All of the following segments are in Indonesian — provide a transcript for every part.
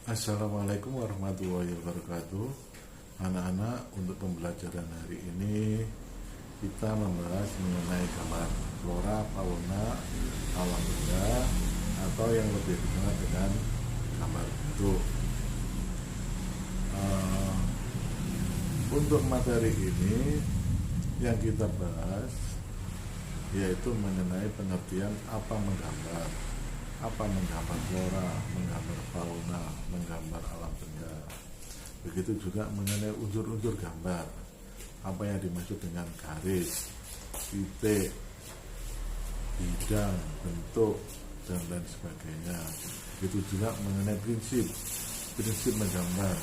Assalamualaikum warahmatullahi wabarakatuh. Anak-anak, untuk pembelajaran hari ini kita membahas mengenai gambar flora, fauna, alam benda, atau yang lebih dikenal dengan gambar bentuk. Untuk materi ini yang kita bahas yaitu mengenai pengertian apa menggambar flora, menggambar fauna, menggambar alam benda. Begitu juga mengenai unsur-unsur gambar, apa yang dimaksud dengan garis, titik, bidang, bentuk, dan lain sebagainya. Begitu juga mengenai prinsip menggambar,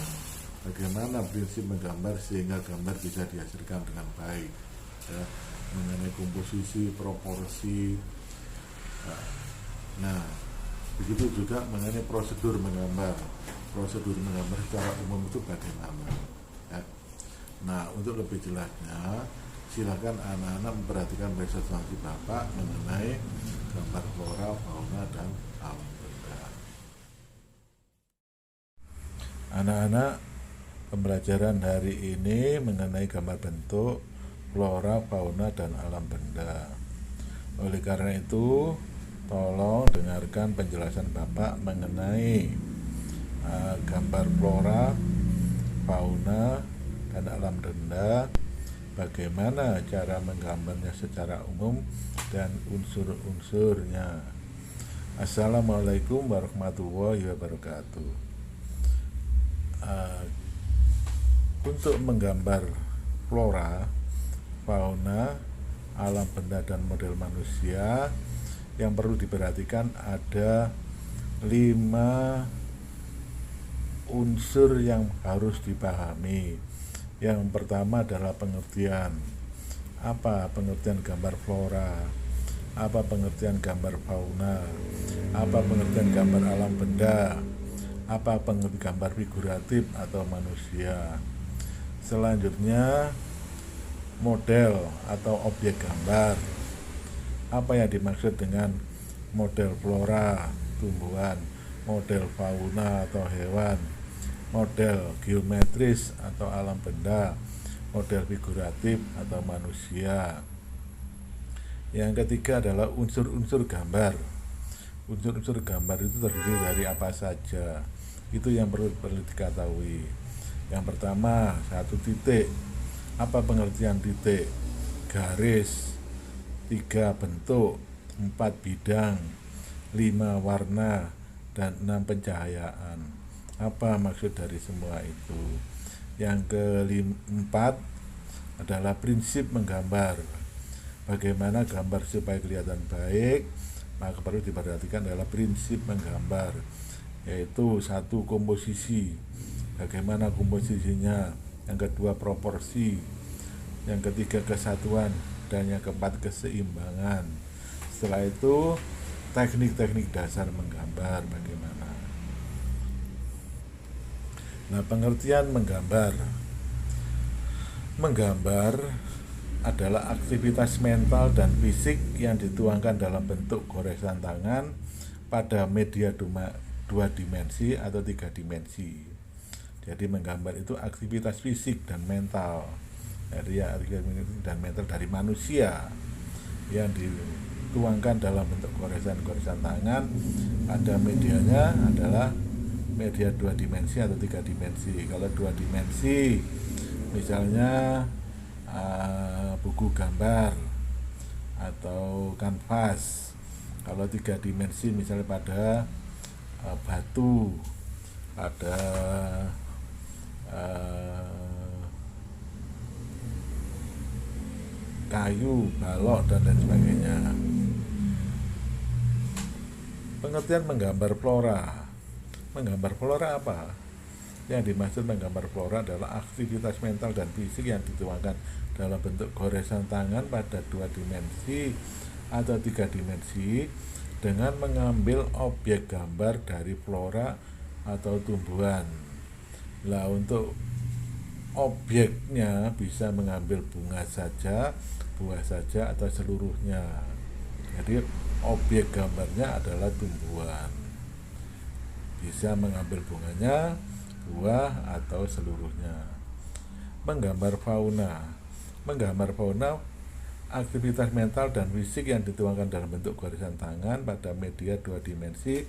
bagaimana prinsip menggambar sehingga gambar bisa dihasilkan dengan baik, ya, mengenai komposisi, proporsi. Nah, begitu juga mengenai prosedur menggambar secara umum itu bagaimana, ya. Nah, untuk lebih jelasnya silakan anak-anak memperhatikan presentasi Bapak mengenai gambar flora, fauna, dan alam benda. Anak-anak, pembelajaran hari ini mengenai gambar bentuk, flora, fauna, dan alam benda. Oleh karena itu, tolong dengarkan penjelasan Bapak mengenai gambar flora, fauna, dan alam benda, bagaimana cara menggambarnya secara umum dan unsur-unsurnya. Assalamualaikum warahmatullahi wabarakatuh. Untuk menggambar flora, fauna, alam benda, dan model manusia, yang perlu diperhatikan ada 5 unsur yang harus dipahami. Yang pertama adalah pengertian. Apa pengertian gambar flora? Apa pengertian gambar fauna? Apa pengertian gambar alam benda? Apa pengertian gambar figuratif atau manusia? Selanjutnya, model atau objek gambar. Apa yang dimaksud dengan model flora, tumbuhan, model fauna atau hewan, model geometris atau alam benda, model figuratif atau manusia. Yang ketiga adalah unsur-unsur gambar. Unsur-unsur gambar itu terdiri dari apa saja? Itu yang perlu diketahui. Yang pertama, 1 titik. Apa pengertian titik? Garis. 3 bentuk, 4 bidang, 5 warna, dan 6 pencahayaan. Apa maksud dari semua itu? Yang keempat adalah prinsip menggambar. Bagaimana gambar supaya kelihatan baik, maka perlu diperhatikan adalah prinsip menggambar, yaitu 1 komposisi, bagaimana komposisinya. Yang kedua proporsi, yang ketiga kesatuan, dan yang keempat keseimbangan. Setelah itu teknik-teknik dasar menggambar bagaimana. Nah, pengertian menggambar adalah aktivitas mental dan fisik yang dituangkan dalam bentuk goresan tangan pada media 2 dimensi atau 3 dimensi. Jadi menggambar itu aktivitas fisik dan mental, dan mental dari manusia yang dituangkan dalam bentuk goresan-goresan tangan. Pada medianya adalah media 2 dimensi atau 3 dimensi. Kalau 2 dimensi misalnya buku gambar atau kanvas. Kalau 3 dimensi misalnya pada batu, pada kayu, balok, dan lain sebagainya. Pengertian menggambar flora. Menggambar flora apa? Yang dimaksud menggambar flora adalah aktivitas mental dan fisik yang dituangkan dalam bentuk goresan tangan pada 2 dimensi atau 3 dimensi dengan mengambil objek gambar dari flora atau tumbuhan. Lah, untuk objeknya bisa mengambil bunga saja, buah saja, atau seluruhnya. Jadi objek gambarnya adalah tumbuhan. bisa mengambil bunganya, buah, atau seluruhnya. Menggambar fauna aktivitas mental dan fisik yang dituangkan dalam bentuk garisan tangan pada media 2 dimensi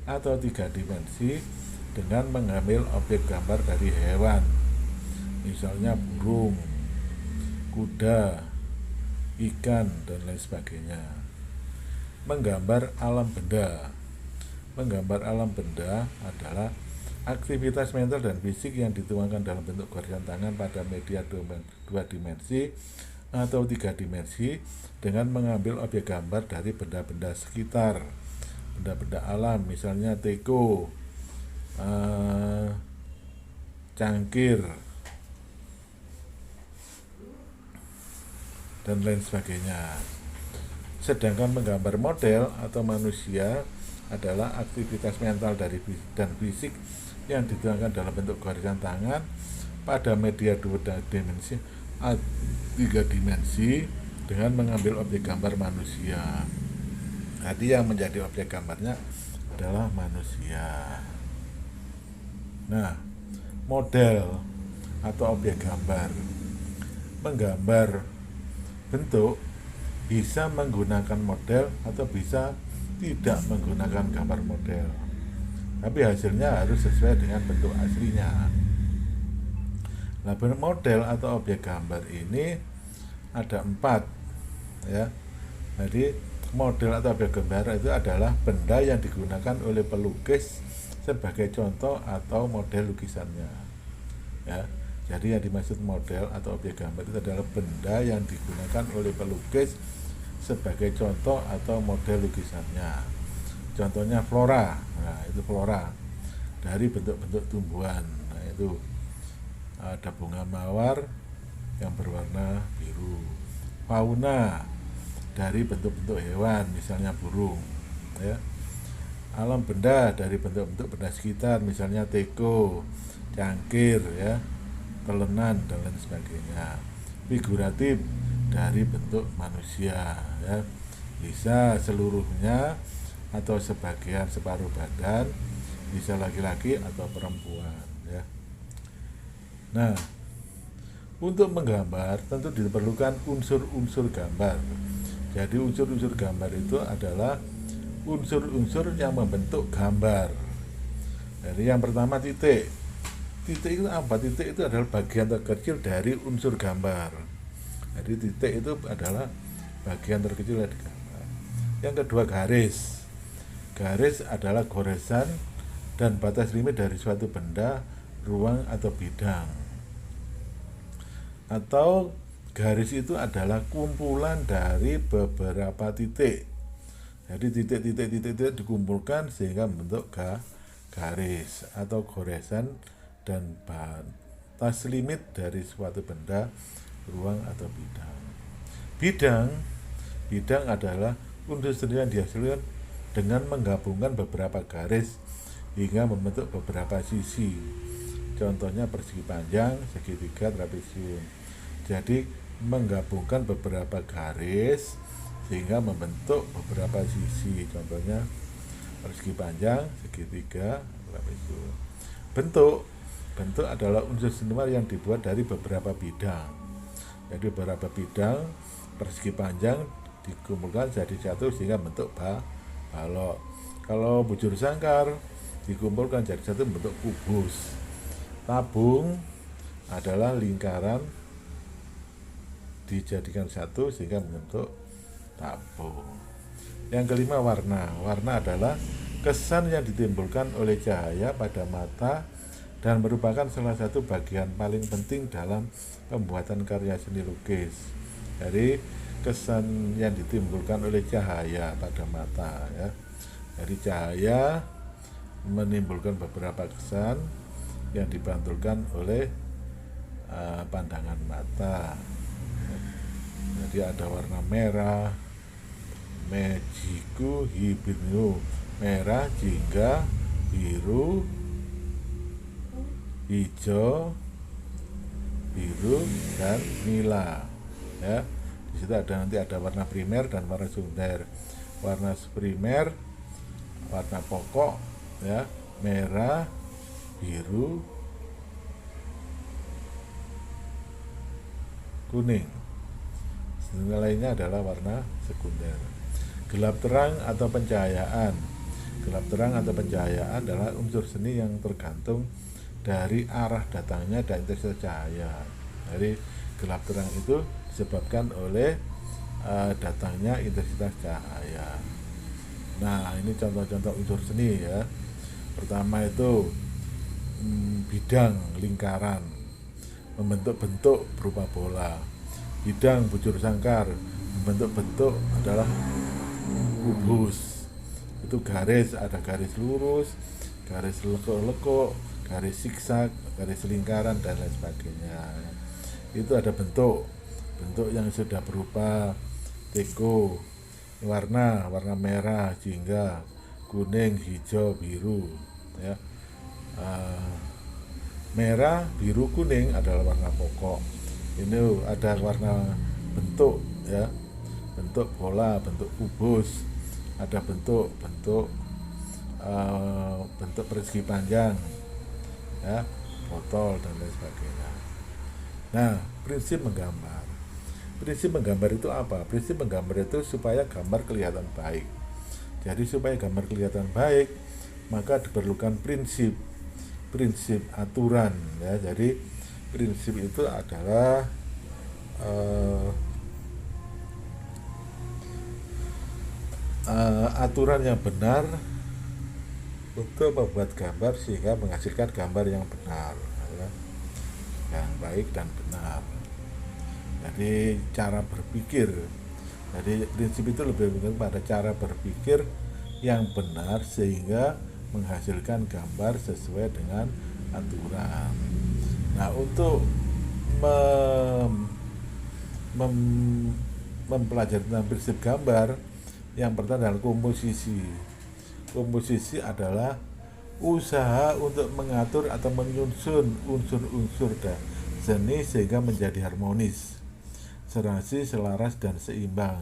atau 3 dimensi dengan mengambil objek gambar dari hewan, misalnya burung, kuda, ikan, dan lain sebagainya. Menggambar alam benda adalah aktivitas mental dan fisik yang dituangkan dalam bentuk garisan tangan pada media 2 dimensi atau 3 dimensi dengan mengambil objek gambar dari benda-benda sekitar, benda-benda alam, misalnya teko, cangkir, dan lain sebagainya. Sedangkan menggambar model atau manusia adalah aktivitas mental dan fisik yang dituangkan dalam bentuk garisan tangan pada media 2 dimensi 3 dimensi dengan mengambil objek gambar manusia. Jadi yang menjadi objek gambarnya adalah manusia. Nah, model atau objek gambar. Menggambar bentuk bisa menggunakan model atau bisa tidak menggunakan gambar model, tapi hasilnya harus sesuai dengan bentuk aslinya. Nah, model atau objek gambar ini ada 4 ya. Jadi model atau objek gambar itu adalah benda yang digunakan oleh pelukis sebagai contoh atau model lukisannya ya. Jadi yang dimaksud model atau objek gambar itu adalah benda yang digunakan oleh pelukis sebagai contoh atau model lukisannya. Contohnya flora. Nah, itu flora dari bentuk-bentuk tumbuhan. Nah, itu ada bunga mawar yang berwarna biru. Fauna dari bentuk-bentuk hewan, misalnya burung ya. Alam benda dari bentuk-bentuk benda sekitar, misalnya teko, cangkir ya, telenan, dan lain sebagainya. Figuratif dari bentuk manusia ya, bisa seluruhnya atau sebagian separuh badan, bisa laki-laki atau perempuan ya. Nah, untuk menggambar tentu diperlukan unsur-unsur gambar. Jadi unsur-unsur gambar itu adalah unsur-unsur yang membentuk gambar. Jadi yang pertama titik. Titik itu apa? Titik itu adalah bagian terkecil dari unsur gambar. Jadi titik itu adalah bagian terkecil dari gambar. Yang kedua garis. Garis adalah goresan dan batas limit dari suatu benda, ruang, atau bidang. Atau garis itu adalah kumpulan dari beberapa titik. Jadi titik-titik dikumpulkan sehingga membentuk garis atau goresan dan batas limit dari suatu benda, ruang, atau bidang. Bidang adalah unsur seni yang dihasilkan dengan menggabungkan beberapa garis hingga membentuk beberapa sisi. Contohnya persegi panjang, segitiga, trapesium. Jadi menggabungkan beberapa garis sehingga membentuk beberapa sisi. Contohnya persegi panjang, segitiga, trapesium. Bentuk adalah unsur seniman yang dibuat dari beberapa bidang. Jadi beberapa bidang persegi panjang dikumpulkan jadi satu sehingga bentuk balok. Kalau bujur sangkar dikumpulkan jadi satu bentuk kubus. Tabung adalah lingkaran dijadikan satu sehingga membentuk tabung. Yang kelima warna. Warna adalah kesan yang ditimbulkan oleh cahaya pada mata dan merupakan salah satu bagian paling penting dalam pembuatan karya seni lukis. Jadi kesan yang ditimbulkan oleh cahaya pada mata ya. Jadi cahaya menimbulkan beberapa kesan yang dipantulkan oleh pandangan mata. Jadi ada warna merah, mejiku, hibinu, merah, jingga, biru, hijau, biru, dan nila ya. Di situ nanti ada warna primer dan warna sekunder. Warna primer warna pokok ya, merah, biru, kuning. Yang lainnya adalah warna sekunder. Gelap terang atau pencahayaan. Gelap terang atau pencahayaan adalah unsur seni yang tergantung dari arah datangnya dan intensitas cahaya. Jadi gelap terang itu disebabkan oleh datangnya intensitas cahaya. Nah, ini contoh-contoh unsur seni ya. Pertama itu bidang lingkaran, membentuk bentuk berupa bola. Bidang bujur sangkar, membentuk bentuk adalah kubus. Itu garis, ada garis lurus, garis lekuk-lekuk, garis zigzag, garis lingkaran dan lain sebagainya. Itu ada bentuk yang sudah berupa teko, warna merah, jingga, kuning, hijau, biru ya. Merah, biru, kuning adalah warna pokok. Ini ada warna bentuk ya, bentuk bola, bentuk kubus, ada bentuk persegi panjang ya, botol dan lain sebagainya. Nah, prinsip menggambar itu apa? Prinsip menggambar itu supaya gambar kelihatan baik. Jadi supaya gambar kelihatan baik, maka diperlukan prinsip aturan ya. Jadi prinsip itu adalah aturan yang benar untuk membuat gambar sehingga menghasilkan gambar yang benar ya, yang baik dan benar. Jadi cara berpikir, jadi prinsip itu lebih penting pada cara berpikir yang benar sehingga menghasilkan gambar sesuai dengan aturan. Nah, untuk mempelajari tentang prinsip gambar, yang pertama adalah komposisi. Komposisi adalah usaha untuk mengatur atau menyusun unsur-unsur dan seni sehingga menjadi harmonis, serasi, selaras, dan seimbang,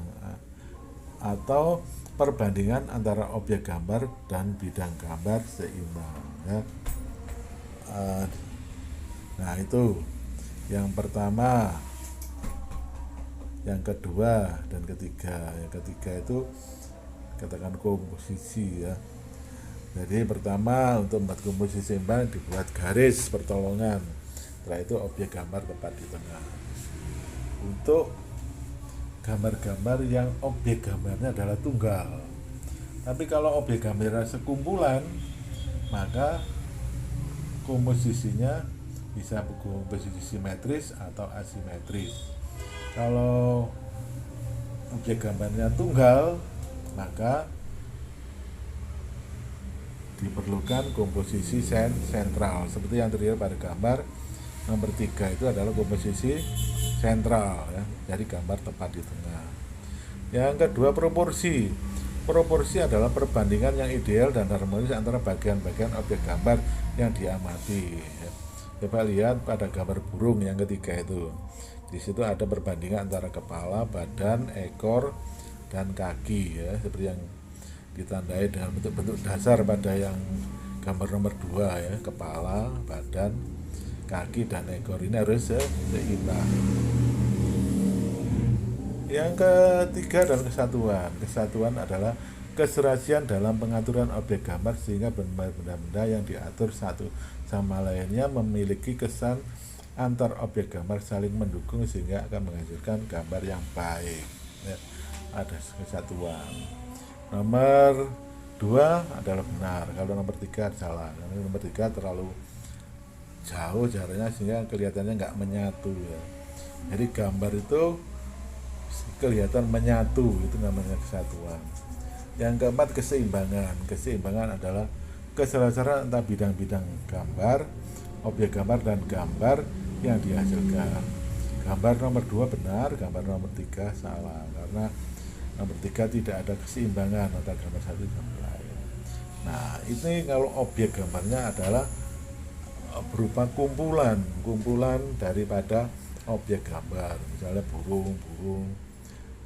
atau perbandingan antara objek gambar dan bidang gambar seimbang ya. Nah, itu yang pertama, yang kedua dan ketiga. Yang ketiga itu katakan komposisi ya. Jadi pertama, untuk membuat komposisi seimbang dibuat garis pertolongan. Setelah itu objek gambar tepat di tengah. Untuk gambar-gambar yang objek gambarnya adalah tunggal. Tapi kalau objek gambarnya sekumpulan, maka komposisinya bisa komposisi simetris atau asimetris. Kalau objek gambarnya tunggal, maka diperlukan komposisi sentral. Seperti yang terlihat pada gambar nomor 3 itu adalah komposisi sentral ya. Jadi gambar tepat di tengah. Yang kedua, proporsi. Proporsi adalah perbandingan yang ideal dan harmonis antara bagian-bagian objek gambar yang diamati ya. Coba lihat pada gambar burung yang ketiga itu. Di situ ada perbandingan antara kepala, badan, ekor, dan kaki ya, seperti yang ditandai dengan bentuk-bentuk dasar pada yang gambar nomor 2 ya, kepala, badan, kaki, dan ekor ini harus seimbang. Yang ketiga adalah kesatuan. Kesatuan adalah keserasian dalam pengaturan objek gambar sehingga benda-benda yang diatur satu sama lainnya memiliki kesan antar objek gambar saling mendukung sehingga akan menghasilkan gambar yang baik ya. Ada kesatuan. Nomor 2 adalah benar, kalau nomor 3 salah. Nomor 3 terlalu jauh jaraknya sehingga kelihatannya nggak menyatu ya. Jadi gambar itu kelihatan menyatu, itu namanya kesatuan. Yang keempat, keseimbangan. Keseimbangan adalah keselarasan antara bidang-bidang gambar, objek gambar, dan gambar yang dihasilkan. Gambar nomor 2 benar, gambar nomor 3 salah, karena nomor 3 tidak ada keseimbangan antara gambar satu dan lain. Nah, ini kalau objek gambarnya adalah berupa kumpulan daripada objek gambar, misalnya burung,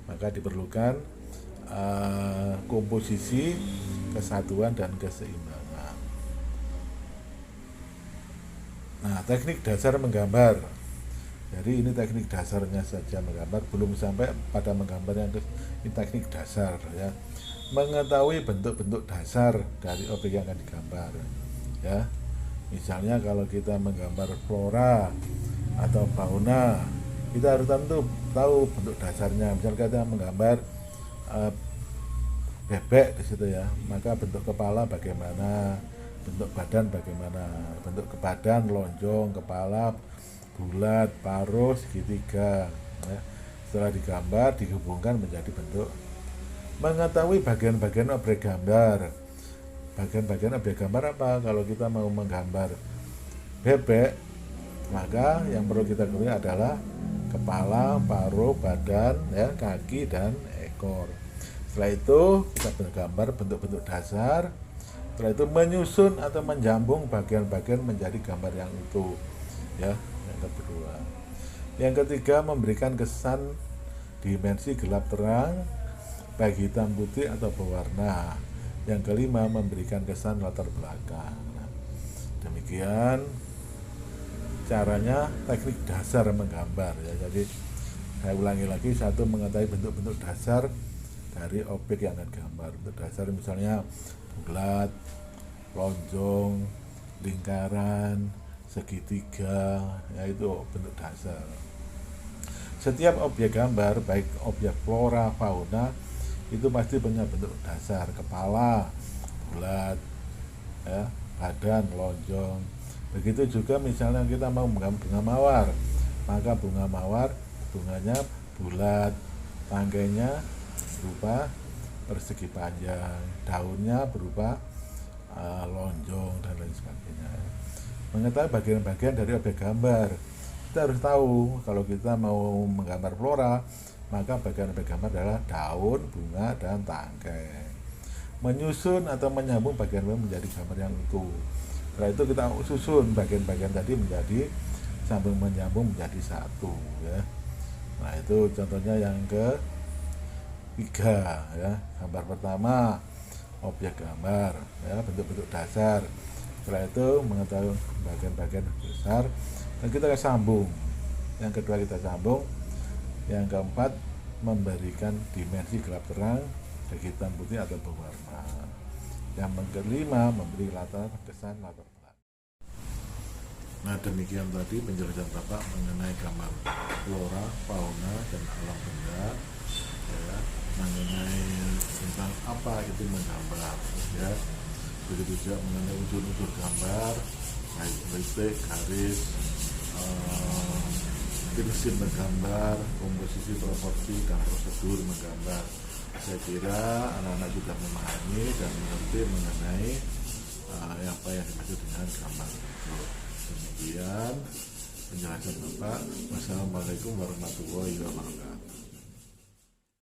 maka diperlukan komposisi, kesatuan, dan keseimbangan. Nah, teknik dasar menggambar. Jadi ini teknik dasarnya saja menggambar, belum sampai pada menggambar yang ini teknik dasar ya. Mengetahui bentuk-bentuk dasar dari objek yang akan digambar. Ya. Misalnya kalau kita menggambar flora atau fauna, kita harus tahu bentuk dasarnya. Misalnya kita menggambar bebek di situ ya, maka bentuk kepala bagaimana, bentuk badan bagaimana, bentuk badan lonjong, kepala bulat, paruh segitiga ya. Setelah digambar dihubungkan menjadi bentuk. Mengetahui bagian-bagian objek gambar. Bagian-bagian objek gambar apa? Kalau kita mau menggambar bebek, maka yang perlu kita ketahui adalah kepala, paruh, badan, ya, kaki dan ekor. Setelah itu kita menggambar bentuk-bentuk dasar. Setelah itu menyusun atau menjambung bagian-bagian menjadi gambar yang utuh. Ya, yang kedua. Yang ketiga, memberikan kesan dimensi gelap terang, baik hitam putih atau berwarna. Yang kelima, memberikan kesan latar belakang. Nah, demikian caranya teknik dasar menggambar ya. Jadi saya ulangi lagi, satu, mengetahui bentuk-bentuk dasar dari objek yang akan gambar. Bentuk dasar misalnya bulat, lonjong, lingkaran, segitiga, ya itu bentuk dasar. Setiap objek gambar, baik objek flora, fauna, itu pasti punya bentuk dasar. Kepala bulat, ya, badan lonjong. Begitu juga misalnya kita mau menggambar bunga mawar, maka bunga mawar bunganya bulat, tangkainya berupa persegi panjang, daunnya berupa lonjong dan lain sebagainya. Mengetahui bagian-bagian dari objek gambar, kita harus tahu kalau kita mau menggambar flora, maka bagian objek gambar adalah daun, bunga, dan tangkai. Menyusun atau menyambung bagian-bagian menjadi gambar yang utuh. Setelah itu kita susun bagian-bagian tadi menjadi sambung menyambung menjadi satu ya. Nah, itu contohnya yang ketiga ya. Gambar pertama objek gambar ya, bentuk-bentuk dasar. Setelah itu mengetahui bagian-bagian besar dan kita sambung. Yang kedua kita sambung. Yang keempat, memberikan dimensi gelap terang, hitam putih atau berwarna. Yang kelima, memberi kesan latar belakang. Nah, demikian tadi penjelasan Bapak mengenai gambar flora, fauna, dan alam benda ya, mengenai tentang apa itu menggambar ya. Begitu juga mengenai unsur-unsur gambar, baik titik, garis, prinsip menggambar, komposisi, proporsi, dan prosedur menggambar. Saya kira anak-anak sudah memahami dan mengerti mengenai apa yang dimaksud dengan gambar. Demikian penjelasan Bapak. Wassalamualaikum warahmatullahi wabarakatuh.